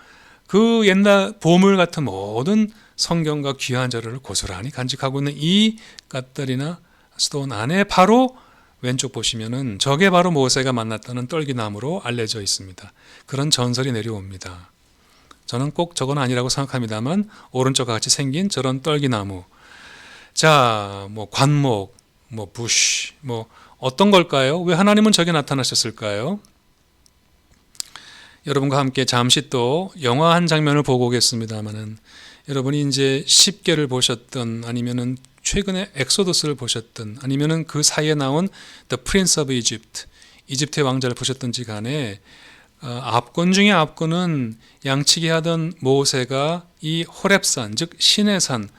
그 옛날 보물 같은 모든 성경과 귀한 자료를 고스란히 간직하고 있는 이 까따리나 스톤 안에 바로 왼쪽 보시면은 저게 바로 모세가 만났다는 떨기나무로 알려져 있습니다. 그런 전설이 내려옵니다. 저는 꼭 저건 아니라고 생각합니다만 오른쪽과 같이 생긴 저런 떨기나무, 자, 뭐 관목, 뭐 부시, 뭐 어떤 걸까요? 왜 하나님은 저게 나타나셨을까요? 여러분과 함께 잠시 또 영화 한 장면을 보고 오겠습니다만은, 여러분이 이제 10개를 보셨던, 아니면은 최근에 엑소더스를 보셨던, 아니면은 그 사이에 나온 The Prince of Egypt, 이집트의 왕자를 보셨던지 간에 압권 중에 압권은 양치기 하던 모세가 이 호렙산, 즉 시내산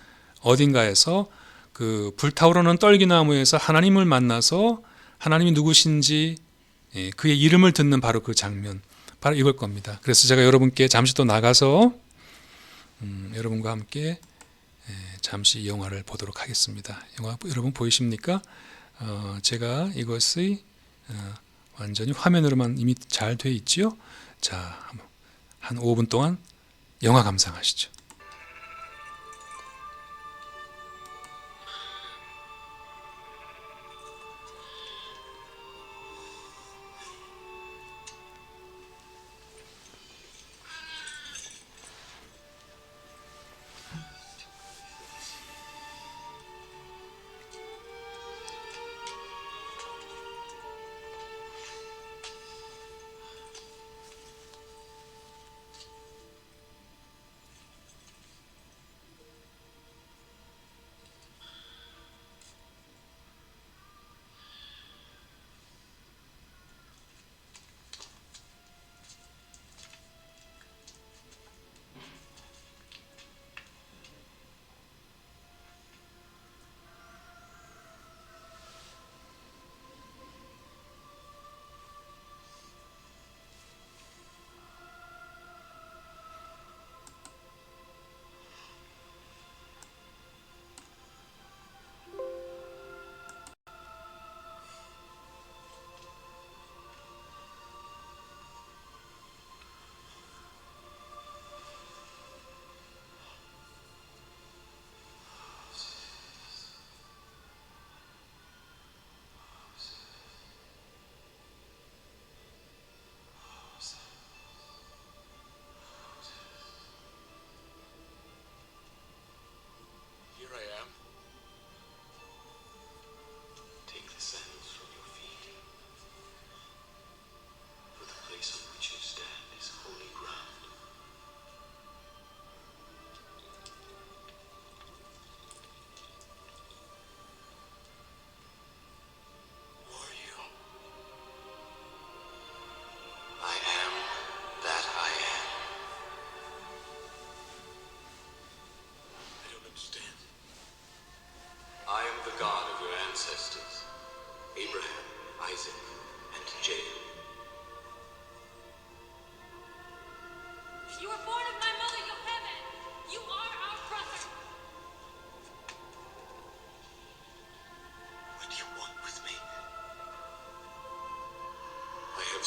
어딘가에서 그 불타오르는 떨기나무에서 하나님을 만나서 하나님이 누구신지 그의 이름을 듣는 바로 그 장면, 바로 이걸 겁니다. 그래서 제가 여러분께 잠시 또 나가서 여러분과 함께 잠시 이 영화를 보도록 하겠습니다. 영화 여러분 보이십니까? 제가 이것의 완전히 화면으로만 이미 잘 돼 있지요. 자, 한 5분 동안 영화 감상하시죠.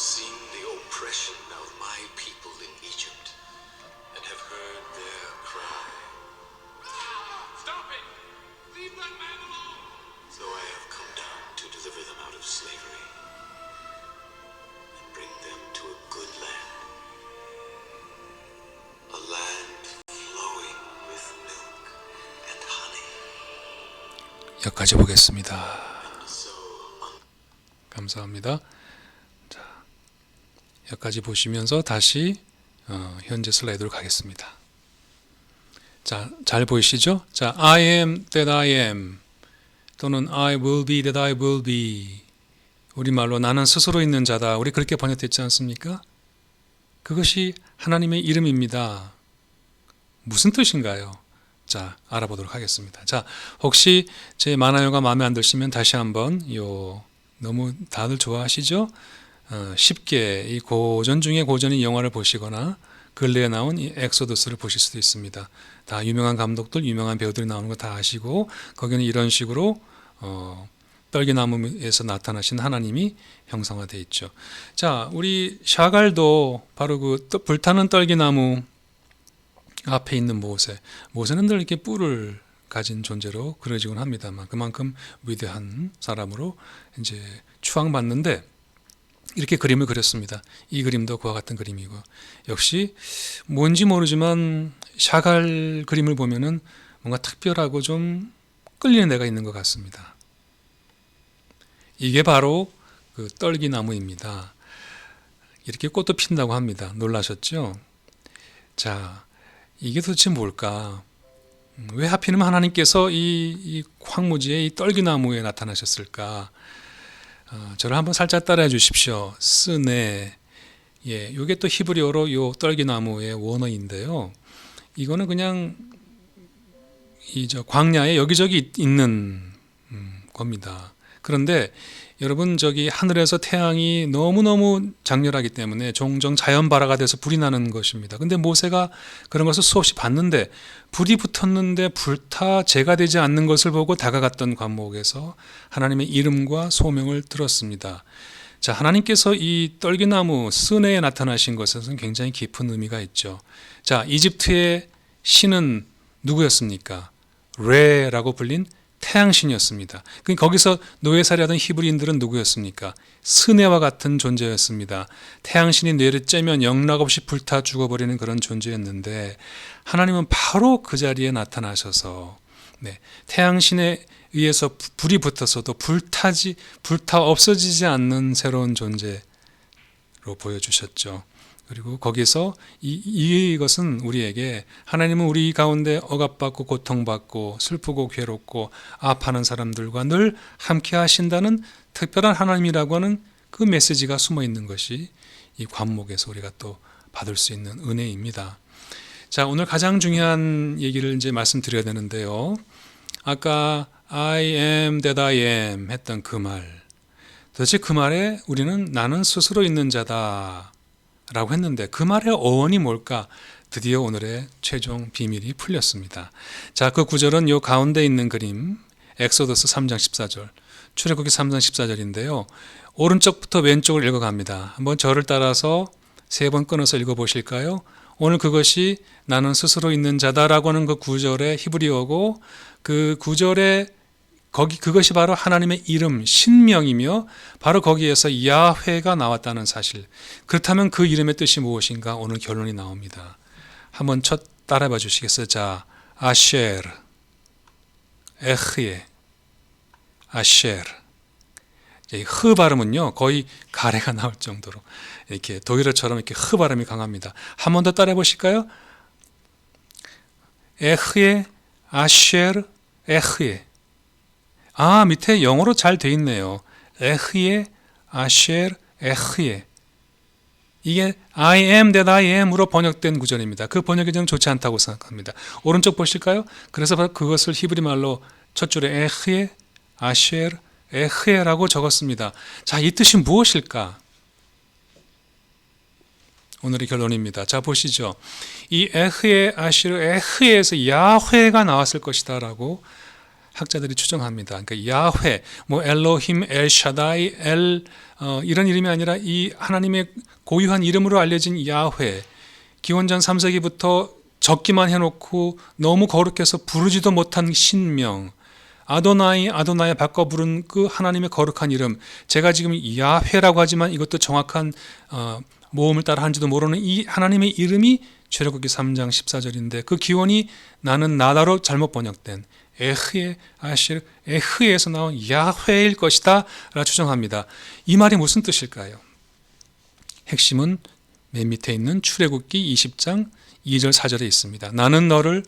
seen the oppression of my people in Egypt and have heard their cry. Stop it! Leave that man alone! So I have come down to deliver them out of slavery and bring them to a good land, a land flowing with milk and honey. 여기까지 보겠습니다. So 감사합니다. 자, 여기까지 보시면서 다시 현재 슬라이드로 가겠습니다. 자, 잘 보이시죠? 자, I am that I am 또는 I will be that I will be, 우리말로 나는 스스로 있는 자다. 우리 그렇게 번역됐지 않습니까? 그것이 하나님의 이름입니다. 무슨 뜻인가요? 자, 알아보도록 하겠습니다. 자, 혹시 제 만화영화 마음에 안 드시면 다시 한번 너무 다들 좋아하시죠? 쉽게 이 고전 중에 고전인 영화를 보시거나 근래에 나온 이 엑소더스를 보실 수도 있습니다. 다 유명한 감독들, 유명한 배우들이 나오는 거 다 아시고, 거기는 이런 식으로 떨기나무에서 나타나신 하나님이 형상화되어 있죠. 자, 우리 샤갈도 바로 그 불타는 떨기나무 앞에 있는 모세는 늘 이렇게 뿔을 가진 존재로 그려지곤 합니다만, 그만큼 위대한 사람으로 이제 추앙받는데, 이렇게 그림을 그렸습니다. 이 그림도 그와 같은 그림이고, 역시 뭔지 모르지만 샤갈 그림을 보면은 뭔가 특별하고 좀 끌리는 데가 있는 것 같습니다. 이게 바로 그 떨기나무입니다. 이렇게 꽃도 핀다고 합니다. 놀라셨죠? 자, 이게 도대체 뭘까? 왜 하필이면 하나님께서 이 황무지에 이 떨기나무에 나타나셨을까? 저를 한번 살짝 따라해 주십시오. 스네. 예, 이게 또 히브리어로 요 떨기나무의 원어인데요. 이거는 그냥 광야에 여기저기 있는 겁니다. 그런데 여러분, 저기 하늘에서 태양이 너무너무 장렬하기 때문에 종종 자연발화가 돼서 불이 나는 것입니다. 근데 모세가 그런 것을 수없이 봤는데, 불이 붙었는데 불타 재가 되지 않는 것을 보고 다가갔던 관목에서 하나님의 이름과 소명을 들었습니다. 자, 하나님께서 이 떨기나무 스네에 나타나신 것에는 굉장히 깊은 의미가 있죠. 자, 이집트의 신은 누구였습니까? 레라고 불린 태양신이었습니다. 거기서 노예살이하던 히브리인들은 누구였습니까? 스네와 같은 존재였습니다. 태양신이 뇌를 째면 영락없이 불타 죽어버리는 그런 존재였는데, 하나님은 바로 그 자리에 나타나셔서 태양신에 의해서 불이 붙어서도 불타 없어지지 않는 새로운 존재로 보여주셨죠. 그리고 거기서 이것은 우리에게, 하나님은 우리 가운데 억압받고 고통받고 슬프고 괴롭고 아파하는 사람들과 늘 함께 하신다는 특별한 하나님이라고 하는 그 메시지가 숨어 있는 것이 이 관목에서 우리가 또 받을 수 있는 은혜입니다. 자, 오늘 가장 중요한 얘기를 이제 말씀드려야 되는데요. 아까 I am that I am 했던 그 말, 도대체 그 말에 우리는 나는 스스로 있는 자다 라고 했는데, 그 말의 어원이 뭘까? 드디어 오늘의 최종 비밀이 풀렸습니다. 자, 그 구절은 요 가운데 있는 그림, 엑소더스 3장 14절, 출애굽기 3장 14절인데요. 오른쪽부터 왼쪽을 읽어갑니다. 한번 저를 따라서 3번 끊어서 읽어보실까요? 오늘 그것이 나는 스스로 있는 자다라고 하는 그 구절의 히브리어고, 그 구절의 그것이 바로 하나님의 이름, 신명이며, 바로 거기에서 야훼가 나왔다는 사실. 그렇다면 그 이름의 뜻이 무엇인가? 오늘 결론이 나옵니다. 한번 따라봐 주시겠어요? 자, 아셰르, 에흐예, 아셰르. 흐 발음은요, 거의 가래가 나올 정도로 이렇게 독일어처럼 이렇게 흐 발음이 강합니다. 한 번 더 따라해 보실까요? 에흐예, 아셰르, 에흐예. 밑에 영어로 잘 돼 있네요. 에흐예, 아셰르, 에흐예. 이게 I am that I am으로 번역된 구절입니다. 그 번역이 좀 좋지 않다고 생각합니다. 오른쪽 보실까요? 그래서 그것을 히브리 말로 첫 줄에 에흐예, 아셰르, 에흐예라고 적었습니다. 자, 이 뜻이 무엇일까? 오늘의 결론입니다. 자, 보시죠. 이 에흐예, 아셰르, 에흐예에서 야훼가 나왔을 것이다 라고 학자들이 추정합니다. 그러니까 야훼, 뭐 엘로힘, 엘샤다이, 이런 이름이 아니라 이 하나님의 고유한 이름으로 알려진 야훼, 기원전 3세기부터 적기만 해놓고 너무 거룩해서 부르지도 못한 신명, 아도나이 바꿔 부른 그 하나님의 거룩한 이름, 제가 지금 야훼라고 하지만 이것도 정확한 모음을 따라 하는지도 모르는 이 하나님의 이름이 출애굽기 3장 14절인데 그 기원이 나는 나다로 잘못 번역된 에흐에 아실 에흐에서 나온 야훼일 것이다 라 추정합니다. 이 말이 무슨 뜻일까요? 핵심은 맨 밑에 있는 출애굽기 20장 2절 4절에 있습니다. 나는 너를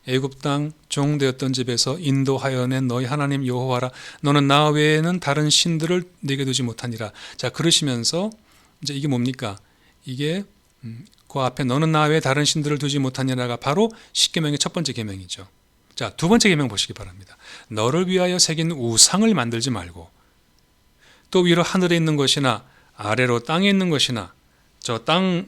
애굽 땅 종되었던 집에서 인도하여 낸 너희 하나님 여호와라. 너는 나 외에는 다른 신들을 내게 두지 못하니라. 자, 그러시면서 이제 이게 뭡니까? 이게 그 앞에 너는 나 외에 다른 신들을 두지 못하니라가 바로 십계명의 첫 번째 계명이죠. 자, 두 번째 계명 보시기 바랍니다. 너를 위하여 새긴 우상을 만들지 말고 또 위로 하늘에 있는 것이나 아래로 땅에 있는 것이나 저 땅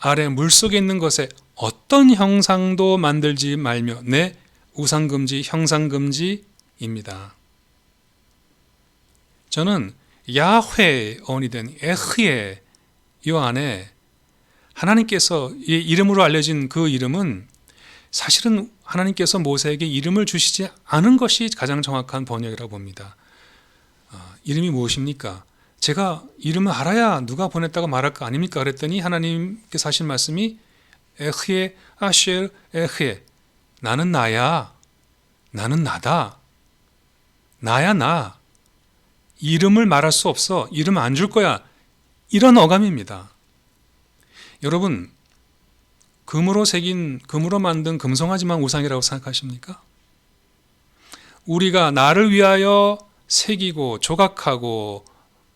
아래 물속에 있는 것에 어떤 형상도 만들지 말며 내 우상금지 형상금지입니다. 저는 야훼 어원이 된 에흐에 이 안에 하나님께서 이름으로 알려진 그 이름은 사실은 하나님께서 모세에게 이름을 주시지 않은 것이 가장 정확한 번역이라고 봅니다. 이름이 무엇입니까? 제가 이름을 알아야 누가 보냈다고 말할 거 아닙니까? 그랬더니 하나님께서 하신 말씀이 에흐에 아쉘 에흐에 나는 나야. 나는 나다. 나야 나. 이름을 말할 수 없어. 이름 안 줄 거야. 이런 어감입니다. 여러분, 금으로 만든 금송아지만 우상이라고 생각하십니까? 우리가 나를 위하여 새기고 조각하고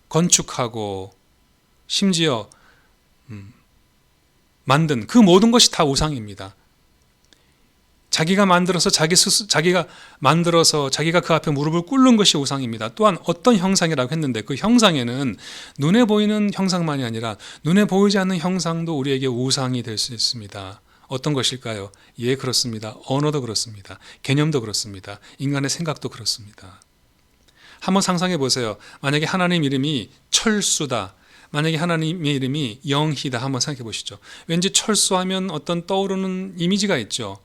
건축하고 심지어 만든 그 모든 것이 다 우상입니다. 자기가 만들어서 자기가 그 앞에 무릎을 꿇는 것이 우상입니다. 또한 어떤 형상이라고 했는데 그 형상에는 눈에 보이는 형상만이 아니라 눈에 보이지 않는 형상도 우리에게 우상이 될 수 있습니다. 어떤 것일까요? 예, 그렇습니다. 언어도 그렇습니다. 개념도 그렇습니다. 인간의 생각도 그렇습니다. 한번 상상해 보세요. 만약에 하나님 이름이 철수다. 만약에 하나님의 이름이 영희다. 한번 생각해 보시죠. 왠지 철수하면 어떤 떠오르는 이미지가 있죠.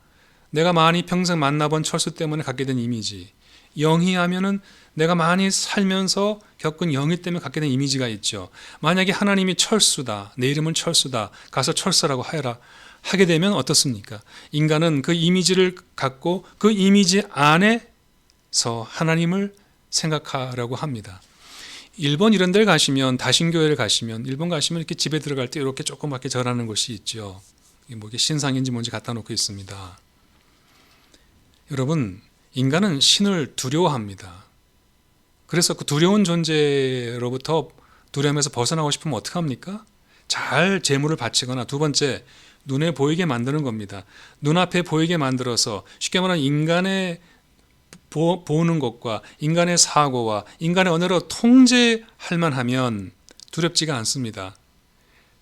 내가 많이 평생 만나본 철수 때문에 갖게 된 이미지. 영희 하면은 내가 많이 살면서 겪은 영희 때문에 갖게 된 이미지가 있죠. 만약에 하나님이 철수다. 내 이름은 철수다. 가서 철수라고 하여라. 하게 되면 어떻습니까? 인간은 그 이미지를 갖고 그 이미지 안에서 하나님을 생각하라고 합니다. 일본 이런 데를 가시면 다신교회를 가시면 일본 가시면 이렇게 집에 들어갈 때 이렇게 조그맣게 절하는 곳이 있죠. 이게 신상인지 뭔지 갖다 놓고 있습니다. 여러분, 인간은 신을 두려워합니다. 그래서 그 두려운 존재로부터 두려움에서 벗어나고 싶으면 어떻게 합니까? 잘 제물을 바치거나 두 번째 눈에 보이게 만드는 겁니다. 눈앞에 보이게 만들어서 쉽게 말하면 인간의 보는 것과 인간의 사고와 인간의 언어로 통제할 만하면 두렵지가 않습니다.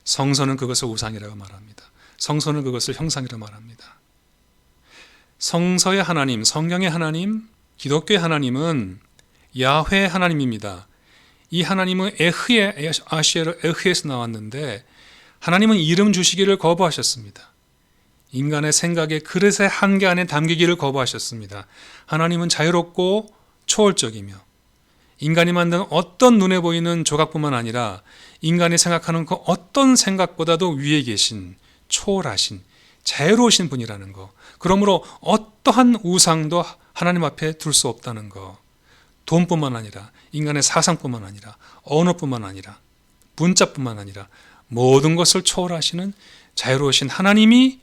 성서는 그것을 우상이라고 말합니다. 성서는 그것을 형상이라고 말합니다. 성서의 하나님, 성경의 하나님, 기독교의 하나님은 야훼 하나님입니다. 이 하나님은 에흐에 아시에르 에흐에서 나왔는데 하나님은 이름 주시기를 거부하셨습니다. 인간의 생각의 그릇의 한계 안에 담기기를 거부하셨습니다. 하나님은 자유롭고 초월적이며 인간이 만든 어떤 눈에 보이는 조각뿐만 아니라 인간이 생각하는 그 어떤 생각보다도 위에 계신 초월하신 자유로우신 분이라는 거. 그러므로 어떠한 우상도 하나님 앞에 둘 수 없다는 거. 돈뿐만 아니라 인간의 사상뿐만 아니라 언어뿐만 아니라 문자뿐만 아니라 모든 것을 초월하시는 자유로우신 하나님이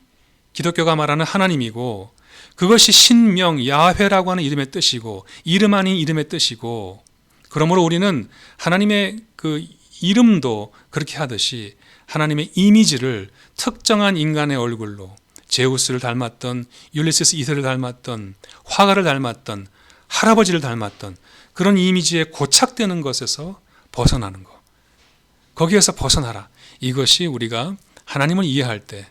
기독교가 말하는 하나님이고 그것이 신명 야훼라고 하는 이름의 뜻이고 이름 아닌 이름의 뜻이고 그러므로 우리는 하나님의 그 이름도 그렇게 하듯이 하나님의 이미지를 특정한 인간의 얼굴로 제우스를 닮았던 율리시스 2세를 닮았던 화가를 닮았던 할아버지를 닮았던 그런 이미지에 고착되는 것에서 벗어나는 것. 거기에서 벗어나라. 이것이 우리가 하나님을 이해할 때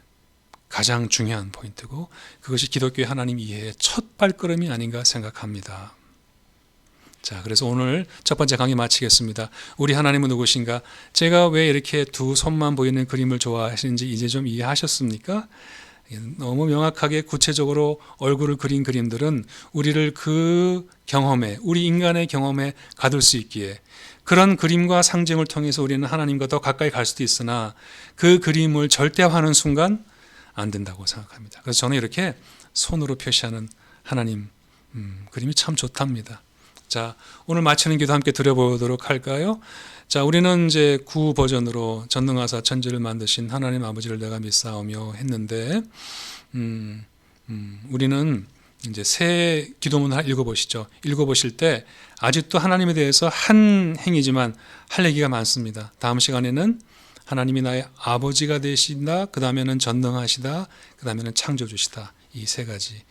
가장 중요한 포인트고 그것이 기독교의 하나님 이해의 첫 발걸음이 아닌가 생각합니다. 자, 그래서 오늘 첫 번째 강의 마치겠습니다. 우리 하나님은 누구신가? 제가 왜 이렇게 두 손만 보이는 그림을 좋아하시는지 이제 좀 이해하셨습니까? 너무 명확하게 구체적으로 얼굴을 그린 그림들은 우리를 그 경험에, 우리 인간의 경험에 가둘 수 있기에 그런 그림과 상징을 통해서 우리는 하나님과 더 가까이 갈 수도 있으나 그 그림을 절대화하는 순간 안 된다고 생각합니다. 그래서 저는 이렇게 손으로 표시하는 하나님 그림이 참 좋답니다. 자, 오늘 마치는 기도 함께 드려보도록 할까요? 자, 우리는 이제 구 버전으로 전능하사 천지를 만드신 하나님 아버지를 내가 믿사오며 했는데, 우리는 이제 새 기도문을 읽어보시죠. 읽어보실 때 아직도 하나님에 대해서 한 행이지만 할 얘기가 많습니다. 다음 시간에는 하나님이 나의 아버지가 되신다. 그 다음에는 전능하시다. 그 다음에는 창조주시다. 이 세 가지.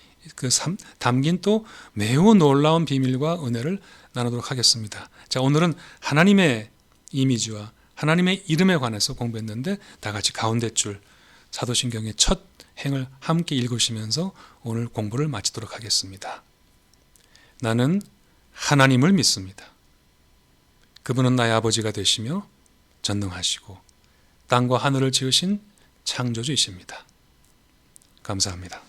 담긴 또 매우 놀라운 비밀과 은혜를 나누도록 하겠습니다. 자, 오늘은 하나님의 이미지와 하나님의 이름에 관해서 공부했는데 다 같이 가운데 줄 사도신경의 첫 행을 함께 읽으시면서 오늘 공부를 마치도록 하겠습니다. 나는 하나님을 믿습니다. 그분은 나의 아버지가 되시며 전능하시고 땅과 하늘을 지으신 창조주이십니다. 감사합니다.